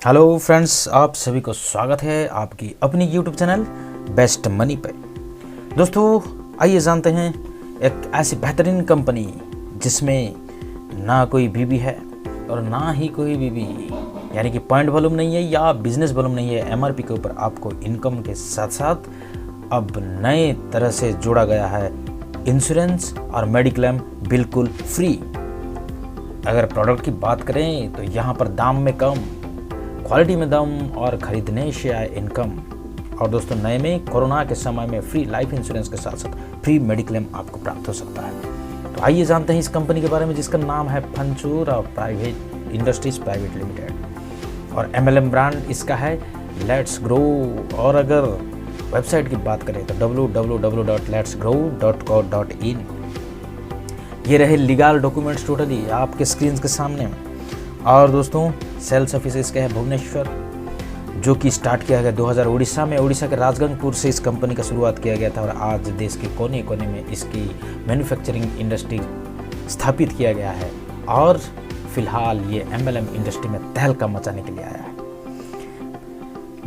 Hello friends, आप सभी को स्वागत है आपकी अपनी यूट्यूब चैनल बेस्ट मनी पे। दोस्तों, आइए जानते हैं एक ऐसी बेहतरीन कंपनी जिसमें ना कोई बीबी है और ना ही कोई बीबी, यानी कि पॉइंट वॉल्यूम नहीं है या बिजनेस वॉल्यूम नहीं है। एमआरपी के ऊपर आपको इनकम के साथ साथ अब नए तरह से जोड़ा गया है इंश्योरेंस और मेडिक्लेम बिल्कुल फ्री। अगर प्रोडक्ट की बात करें तो यहाँ पर दाम में कम, क्वालिटी में दम और खरीदने से आए इनकम। और दोस्तों, नए में कोरोना के समय में फ्री लाइफ इंश्योरेंस के साथ साथ फ्री मेडिक्लेम आपको प्राप्त हो सकता है। तो आइए जानते हैं इस कंपनी के बारे में, जिसका नाम है फंचूरा प्राइवेट इंडस्ट्रीज प्राइवेट लिमिटेड और एमएलएम ब्रांड इसका है लेट्स ग्रो। और अगर वेबसाइट की बात करें तो www.letsgrow.co.in। ये रहे लीगल डॉक्यूमेंट्स टोटली आपके स्क्रीन के सामने। और दोस्तों, सेल्स ऑफिस इसका है भुवनेश्वर, जो कि स्टार्ट किया गया 2000 उड़ीसा में। उड़ीसा के राजगंगपुर से इस कंपनी का शुरुआत किया गया था और आज देश के कोने कोने में इसकी मैन्युफैक्चरिंग इंडस्ट्री स्थापित किया गया है। और फिलहाल ये एमएलएम इंडस्ट्री में तहलका मचाने के लिए आया है।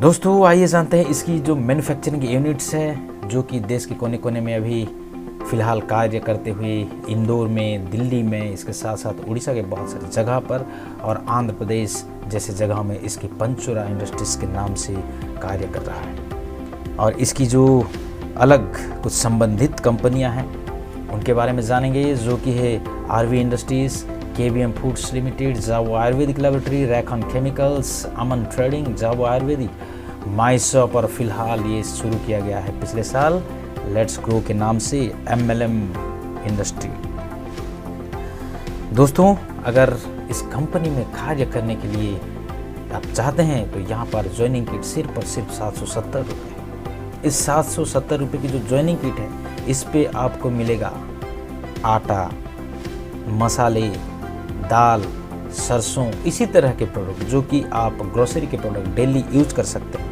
दोस्तों, आइए जानते हैं इसकी जो मैन्युफैक्चरिंग यूनिट्स है, जो कि देश के कोने कोने में अभी फिलहाल कार्य करते हुए इंदौर में, दिल्ली में, इसके साथ साथ उड़ीसा के बहुत सारी जगह पर और आंध्र प्रदेश जैसे जगह में इसकी पंचूरा इंडस्ट्रीज के नाम से कार्य कर रहा है। और इसकी जो अलग कुछ संबंधित कंपनियां हैं उनके बारे में जानेंगे, जो कि है RV industries, KVM foods limited, जावो आयुर्वेदिक लेबोरेटरी, रैखन केमिकल्स, अमन ट्रेडिंग, जावो आयुर्वेदिक, माइसॉप और फिलहाल ये शुरू किया गया है पिछले साल लेट्स ग्रो के नाम से एमएलएम इंडस्ट्री। दोस्तों, अगर इस कंपनी में कार्य करने के लिए आप चाहते हैं तो यहाँ पर ज्वाइनिंग किट सिर्फ और सिर्फ 770 रुपये। इस 770 रुपये की जो ज्वाइनिंग किट है, इस पे आपको मिलेगा आटा, मसाले, दाल, सरसों, इसी तरह के प्रोडक्ट जो कि आप ग्रोसरी के प्रोडक्ट डेली यूज कर सकते हैं।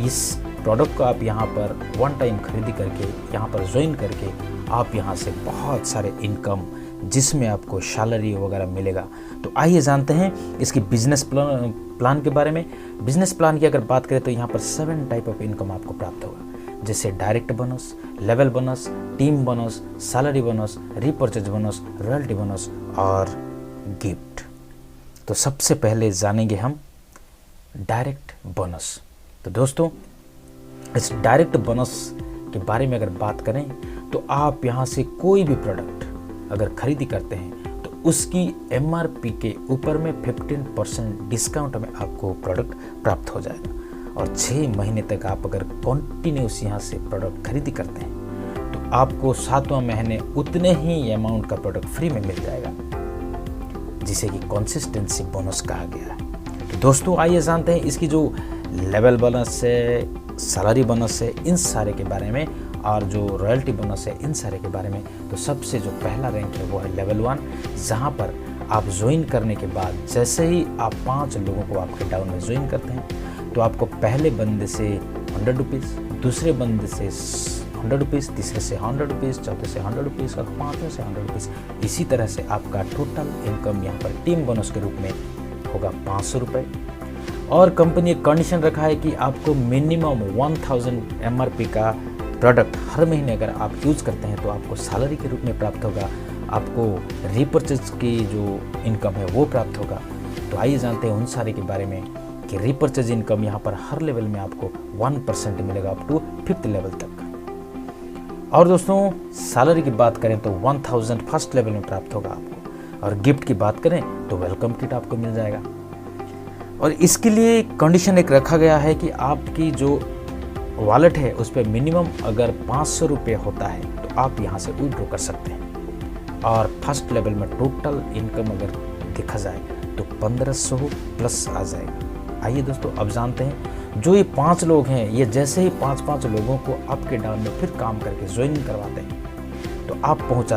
इस प्रोडक्ट को आप यहाँ पर वन टाइम खरीदी करके यहाँ पर ज्वाइन करके आप यहाँ से बहुत सारे इनकम, जिसमें आपको सैलरी वगैरह मिलेगा। तो आइए जानते हैं इसकी बिजनेस प्लान के बारे में। बिजनेस प्लान की अगर बात करें तो यहाँ पर 7 टाइप ऑफ इनकम आपको प्राप्त होगा, जैसे direct bonus, level bonus, team bonus, salary bonus, repurchase bonus, royalty bonus और गिफ्ट। तो सबसे पहले जानेंगे हम डायरेक्ट बोनस। तो दोस्तों, इस डायरेक्ट बोनस के बारे में अगर बात करें तो आप यहाँ से कोई भी प्रोडक्ट अगर खरीदी करते हैं तो उसकी एमआरपी के ऊपर में 15% डिस्काउंट में आपको प्रोडक्ट प्राप्त हो जाएगा। और 6 महीने तक आप अगर कॉन्टिन्यूस यहाँ से प्रोडक्ट खरीदी करते हैं तो आपको 7वां महीने उतने ही अमाउंट का प्रोडक्ट फ्री में मिल जाएगा, जिसे कि कंसिस्टेंसी बोनस कहा गया है। तो दोस्तों, आइए जानते हैं इसकी जो लेवल बोनस है, सैलरी बोनस है, इन सारे के बारे में, और जो रॉयल्टी बोनस है, इन सारे के बारे में। तो सबसे जो पहला रैंक है वो है लेवल 1, जहां पर आप ज्वाइन करने के बाद जैसे ही आप 5 लोगों को आपके डाउन में ज्वाइन करते हैं तो आपको पहले बंदे से 100 रुपीज़, दूसरे बंदे से 100 रुपीज़, तीसरे से 100 रुपीज़, चौथे से 100 रुपीज़ और 5वें से 100 रुपीज़। इसी तरह से आपका टोटल इनकम यहाँ पर टीम बोनस के रूप में होगा 500 रुपये। और कंपनी एक कंडीशन रखा है कि आपको मिनिमम 1000 एमआरपी का प्रोडक्ट हर महीने अगर आप यूज़ करते हैं तो आपको सैलरी के रूप में प्राप्त होगा, आपको रीपर्चेज की जो इनकम है वो प्राप्त होगा। तो आइए जानते हैं उन सारे के बारे में कि रीपर्चेज इनकम यहाँ पर हर लेवल में आपको 1% मिलेगा अप टू 5th लेवल तक। और दोस्तों, सैलरी की बात करें तो 1000 फर्स्ट लेवल में प्राप्त होगा आपको। और गिफ्ट की बात करें तो वेलकम किट आपको मिल जाएगा। और इसके लिए कंडीशन एक रखा गया है कि आपकी जो वॉलेट है उस पर मिनिमम अगर 500 रुपये होता है तो आप यहाँ से विड्रॉ कर सकते हैं। और फर्स्ट लेवल में टोटल इनकम अगर देखा जाए तो 1500 प्लस आ जाएगा। आइए दोस्तों, अब जानते हैं जो ये 5 लोग हैं, ये जैसे ही 5-5 लोगों को आपके डाउन में फिर काम करके ज्वाइन करवाते हैं तो आप पहुँच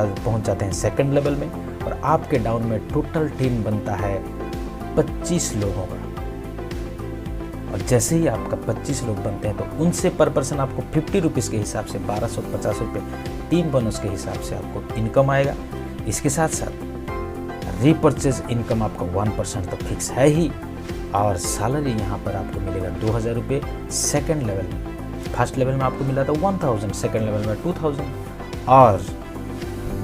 जाते हैं 2nd लेवल में। और आपके डाउन में टोटल टीम बनता है 25 लोगों का। और जैसे ही आपका 25 लोग बनते हैं तो उनसे पर पर्सन आपको 50 रुपीज़ के हिसाब से 1250 रुपये टीम बोनस के हिसाब से आपको इनकम आएगा। इसके साथ साथ रीपर्चेज इनकम आपका 1% तो फिक्स है ही, और सैलरी यहाँ पर आपको मिलेगा 2000 रुपये सेकेंड लेवल में। फर्स्ट लेवल में आपको मिला था 1000, सेकेंड लेवल में 2000। और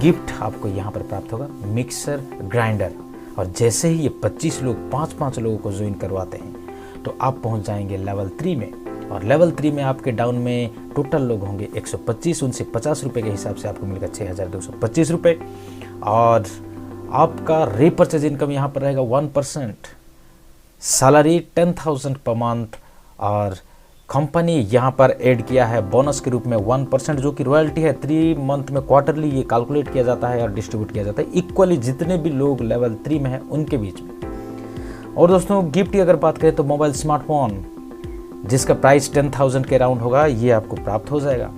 गिफ्ट आपको यहाँ पर प्राप्त होगा मिक्सर ग्राइंडर। और जैसे ही ये 25 लोग 5-5 लोगों को ज्वाइन करवाते हैं तो आप पहुँच जाएंगे लेवल 3 में। और लेवल 3 में आपके डाउन में टोटल लोग होंगे 125, उनसे 50 रुपये के हिसाब से आपको मिलेगा 6225 रुपये। और आपका रीपर्चेज इनकम यहाँ पर रहेगा 1%, सैलरी 10,000 पर मंथ। और कंपनी यहाँ पर ऐड किया है बोनस के रूप में 1%, जो कि रॉयल्टी है 3 मंथ में क्वार्टरली ये कैलकुलेट किया जाता है और डिस्ट्रीब्यूट किया जाता है इक्वली जितने भी लोग लेवल 3 में हैं उनके बीच में। और दोस्तों गिफ्ट की अगर बात करें तो मोबाइल स्मार्टफोन जिसका प्राइस 10,000 के राउंड होगा, ये आपको प्राप्त हो जाएगा।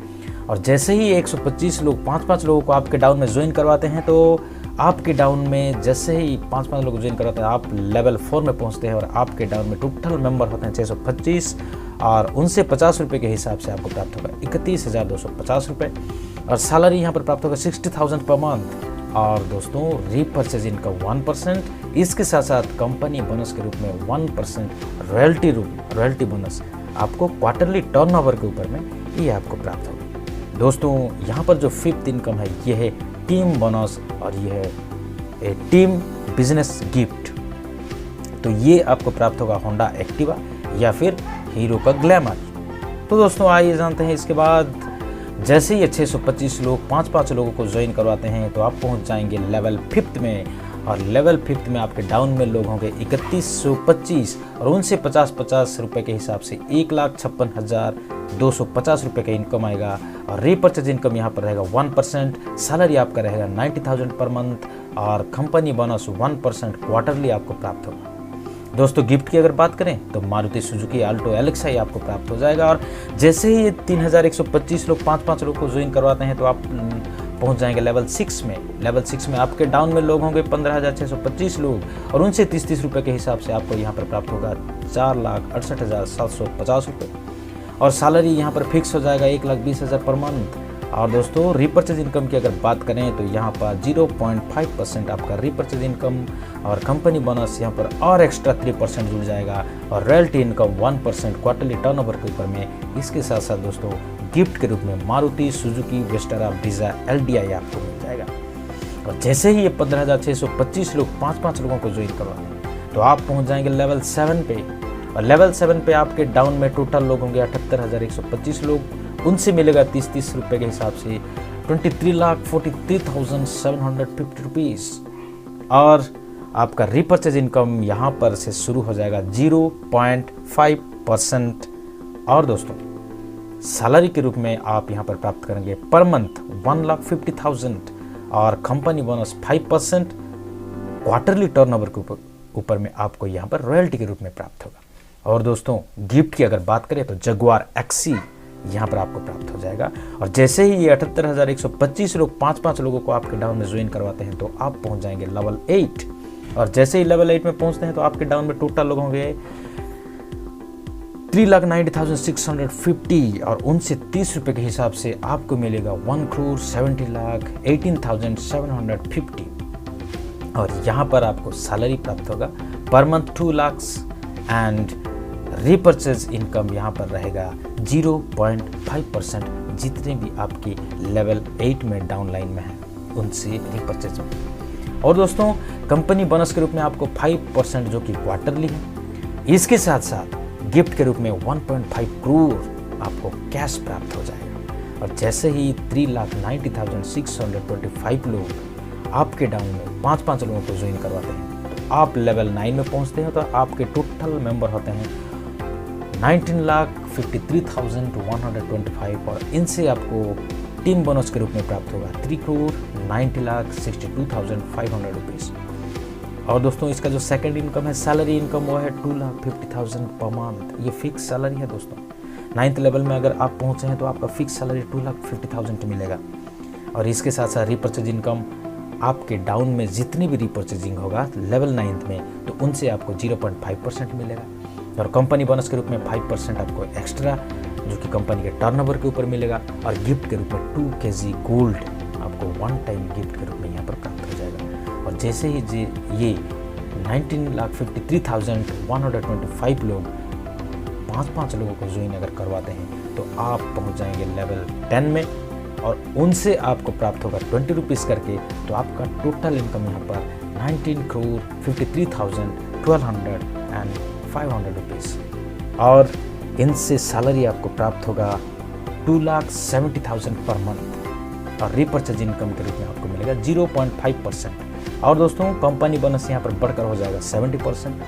और जैसे ही 125 लोग 5-5 लोगों को आपके डाउन में ज्वाइन करवाते हैं तो आपके डाउन में जैसे ही 5-5 लोग ज्वाइन करवाते हैं आप लेवल 4 में पहुंचते हैं और आपके डाउन में टोटल मेंबर होते हैं 625 और उनसे 50 रुपये के हिसाब से आपको प्राप्त होगा 31,250 रुपये। और सैलरी यहाँ पर प्राप्त होगा 60,000 पर मंथ। और दोस्तों रीपर्चेज इनकम 1%, इसके साथ साथ कंपनी बोनस के रूप में 1% रॉयल्टी बोनस आपको क्वार्टरली टर्नओवर के ऊपर में ये आपको प्राप्त होगा। दोस्तों यहाँ पर जो 5th इनकम है ये है टीम बोनस और ये है टीम बिजनेस गिफ्ट। तो ये आपको प्राप्त होगा होंडा एक्टिवा या फिर हीरो का ग्लैमर। तो दोस्तों आइए जानते हैं इसके बाद जैसे ही 625 लोग 5-5 लोगों को ज्वाइन करवाते हैं तो आप पहुंच जाएंगे लेवल 5th में। और लेवल 5th में आपके डाउन में लोग होंगे 3125 और उनसे 50-50 रुपये के हिसाब से 1,56,250 रुपये का इनकम आएगा। और रीपर्चेज इनकम यहाँ पर रहेगा 1%, सैलरी आपका रहेगा 90,000 पर मंथ और कंपनी बोनस 1% क्वार्टरली आपको प्राप्त होगा। दोस्तों गिफ्ट की अगर बात करें तो मारुति सुजुकी आल्टो एलेक्सा ही आपको प्राप्त हो जाएगा। और जैसे ही ये 3125 लोग 5-5 लोग को ज्वाइन करवाते हैं तो आप पहुंच जाएंगे लेवल 6 में। लेवल 6 में आपके डाउन में लोग होंगे 15,625 लोग और उनसे 30-30 रुपये के हिसाब से आपको यहाँ पर प्राप्त होगा 4,68,750 रुपये। और सैलरी यहाँ पर फिक्स हो जाएगा 1,20,000 पर मंथ। और दोस्तों रीपर्चेज इनकम की अगर बात करें तो यहाँ पर 0.5% आपका रीपर्चेज इनकम और कंपनी बोनस यहाँ पर और एक्स्ट्रा 3% जुड़ जाएगा और रॉयल्टी इनकम 1% क्वार्टरली टर्नओवर के ऊपर में। इसके साथ साथ दोस्तों गिफ्ट के रूप में Maruti Suzuki Vistara Brezza LDI आपको मिल जाएगा। और जैसे ही ये 15,625 लोग 5-5 लोगों को ज्वाइन करवाएंगे तो आप पहुँच जाएंगे लेवल 7 पे। और लेवल 7 पे आपके डाउन में टोटल लोग होंगे 78,125 लोग, उनसे मिलेगा 30-30 रुपये के हिसाब से 23,43,750 रुपीज़। और आपका रीपर्चेज इनकम यहाँ पर से शुरू हो जाएगा 0.5%। और दोस्तों सैलरी के रूप में आप यहाँ पर प्राप्त करेंगे पर मंथ 1,50,000 और कंपनी बोनस 5% क्वार्टरली टर्नओवर के ऊपर में आपको यहाँ पर रॉयल्टी के रूप में प्राप्त होगा। और दोस्तों गिफ्ट की अगर बात करें तो जगुआर XC यहाँ पर आपको प्राप्त हो जाएगा। और जैसे ही ये 78,125 लोग 5-5 लोगों को आपके डाउन में ज्वाइन करवाते हैं तो आप पहुँच जाएंगे लेवल 8। और जैसे ही लेवल 8 में पहुँचते हैं तो आपके डाउन में टोटल लोग होंगे 3,90,650 और उनसे 30 रुपये के हिसाब से आपको मिलेगा 1,70,18,750। और यहाँ पर आपको सैलरी प्राप्त होगा per month 2 lakh and repurchase income यहाँ पर रहेगा 0.5%। जितने भी आपके लेवल 8 में डाउन लाइन में हैं उनसे रीपर्चेज में। और दोस्तों कंपनी बोनस के रूप में आपको 5% जो कि क्वार्टरली है। इसके साथ साथ गिफ्ट के रूप में 1.5 करोड़ आपको कैश प्राप्त हो जाएगा। और जैसे ही 3,90,625 लोग आपके डाउन में 5-5 लोगों को ज्वाइन करवाते हैं तो आप लेवल 9 में पहुंचते हैं तो आपके टोटल मेंबर होते हैं 19,53,125 और इनसे आपको टीम बोनस के रूप में प्राप्त होगा 3,90,62,500 रुपीज़। और दोस्तों इसका जो सेकंड इनकम है सैलरी इनकम वो है 2,50,000 पर मंथ। ये फिक्स सैलरी है दोस्तों। 9th लेवल में अगर आप पहुंचे हैं तो आपका फिक्स सैलरी 2,50,000 मिलेगा। और इसके साथ साथ रीपर्चेज इनकम आपके डाउन में जितनी भी रीपर्चेजिंग होगा लेवल 9th में तो उनसे आपको 0.5% मिलेगा। और कंपनी बोनस के रूप में 5% आपको एक्स्ट्रा जो कि कंपनी के टर्नओवर के ऊपर मिलेगा। और गिफ्ट के रूप में 2 kg गोल्ड आपको 1 टाइम गिफ्ट के रूप में यहाँ पर प्राप्त हो जाएगा। और जैसे ही ये 19,53,125 लोग 5-5 लोगों को ज्वाइन अगर करवाते हैं तो आप पहुंच जाएंगे लेवल 10 में, और उनसे आपको प्राप्त होगा 20 रुपीज़ करके, तो आपका टोटल इनकम यहाँ पर 19,53,1200 रुपीज़, और इनसे सैलरी आपको प्राप्त होगा 2,70,000 पर मंथ, और रीपर्चेज इनकम के रूप में आपको मिलेगा 0.5%। और दोस्तों कंपनी बोनस यहाँ पर बढ़कर हो जाएगा 70%,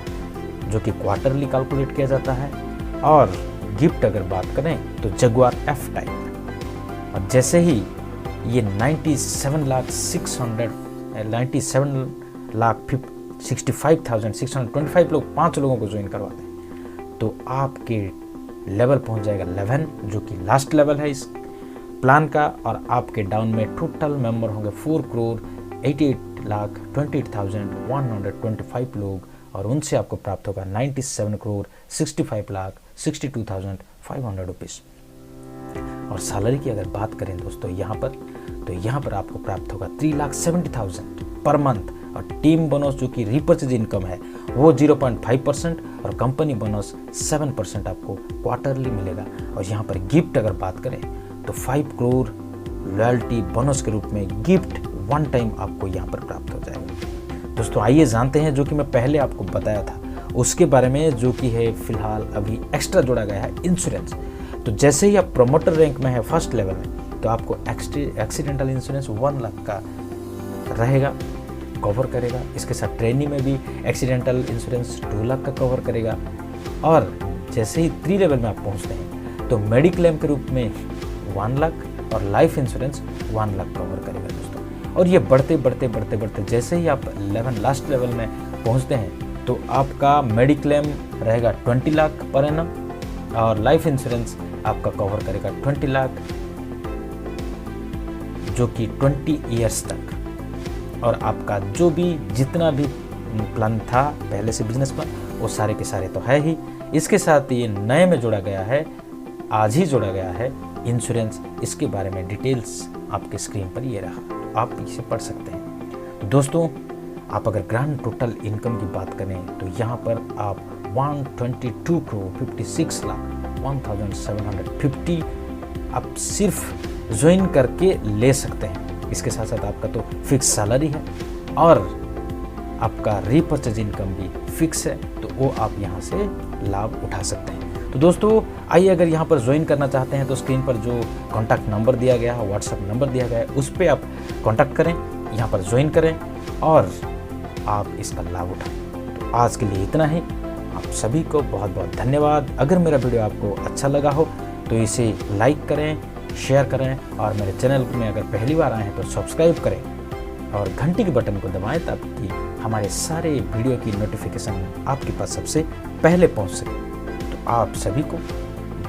जो कि क्वार्टरली कैलकुलेट किया जाता है। और गिफ्ट अगर बात करें तो जगुआर F टाइप, और जैसे ही ये 97,65,625 लोग 5 लोगों को ज्वाइन करवाते हैं, तो आपके लेवल पहुंच जाएगा 11, जो कि लास्ट लेवल है इस प्लान का, और आपके डाउन में टोटल मेंबर होंगे 4,88,28,125 लोग, और उनसे आपको प्राप्त होगा 97,65,62,500 रुपीज़। और सैलरी की अगर बात करें दोस्तों यहाँ पर, तो यहाँ पर आपको प्राप्त होगा 3,70,000 पर मंथ, और टीम बोनस जो कि रीपर्चेज इनकम है वो 0.5%, और कंपनी बोनस 7% आपको क्वार्टरली मिलेगा। और यहाँ पर गिफ्ट अगर बात करें तो 5 करोड़ लॉयल्टी बोनस के रूप में गिफ्ट वन टाइम आपको यहाँ पर प्राप्त हो जाएगा। दोस्तों आइए जानते हैं जो कि मैं पहले आपको बताया था उसके बारे में, जो कि है फिलहाल अभी एक्स्ट्रा जोड़ा गया है इंश्योरेंस। तो जैसे ही आप प्रोमोटर रैंक में है फर्स्ट लेवल में, तो आपको एक्सीडेंटल इंश्योरेंस 1 लाख का रहेगा, कवर करेगा। इसके साथ ट्रेनी में भी एक्सीडेंटल इंश्योरेंस 2 लाख का कवर करेगा। और जैसे ही 3 लेवल में आप पहुंचते हैं तो मेडिक्लेम के रूप में 1 लाख और लाइफ इंश्योरेंस 1 लाख कवर करेगा दोस्तों। और ये बढ़ते बढ़ते बढ़ते बढ़ते जैसे ही आप 11 लास्ट लेवल में पहुंचते हैं तो आपका मेडिक्लेम रहेगा 20 लाख पर एनम, और लाइफ इंश्योरेंस आपका कवर करेगा 20 लाख, जो कि 20 ईयर्स तक। और आपका जो भी जितना भी प्लान था पहले से बिजनेस प्लान, वो सारे के सारे तो है ही। इसके साथ ये नए में जोड़ा गया है, आज ही जोड़ा गया है इंश्योरेंस। इसके बारे में डिटेल्स आपके स्क्रीन पर ये रहा, आप इसे पढ़ सकते हैं। दोस्तों आप अगर ग्रांड टोटल इनकम की बात करें तो यहाँ पर आप 122,56,01,750 आप सिर्फ ज्वाइन करके ले सकते हैं। इसके साथ साथ आपका तो फिक्स सैलरी है, और आपका रीपर्चेज इनकम भी फिक्स है, तो वो आप यहाँ से लाभ उठा सकते हैं। तो दोस्तों आइए, अगर यहाँ पर ज्वाइन करना चाहते हैं तो स्क्रीन पर जो कॉन्टैक्ट नंबर दिया गया है, व्हाट्सएप नंबर दिया गया है, उस पर आप कॉन्टैक्ट करें, यहाँ पर ज्वाइन करें और आप इसका लाभ उठाएं। तो आज के लिए इतना ही। आप सभी को बहुत बहुत धन्यवाद। अगर मेरा वीडियो आपको अच्छा लगा हो तो इसे लाइक करें, शेयर करें, और मेरे चैनल में अगर पहली बार आए हैं तो सब्सक्राइब करें और घंटी के बटन को दबाएं, ताकि हमारे सारे वीडियो की नोटिफिकेशन आपके पास सबसे पहले पहुंच सके। तो आप सभी को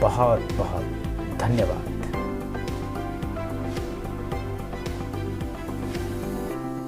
बहुत बहुत धन्यवाद।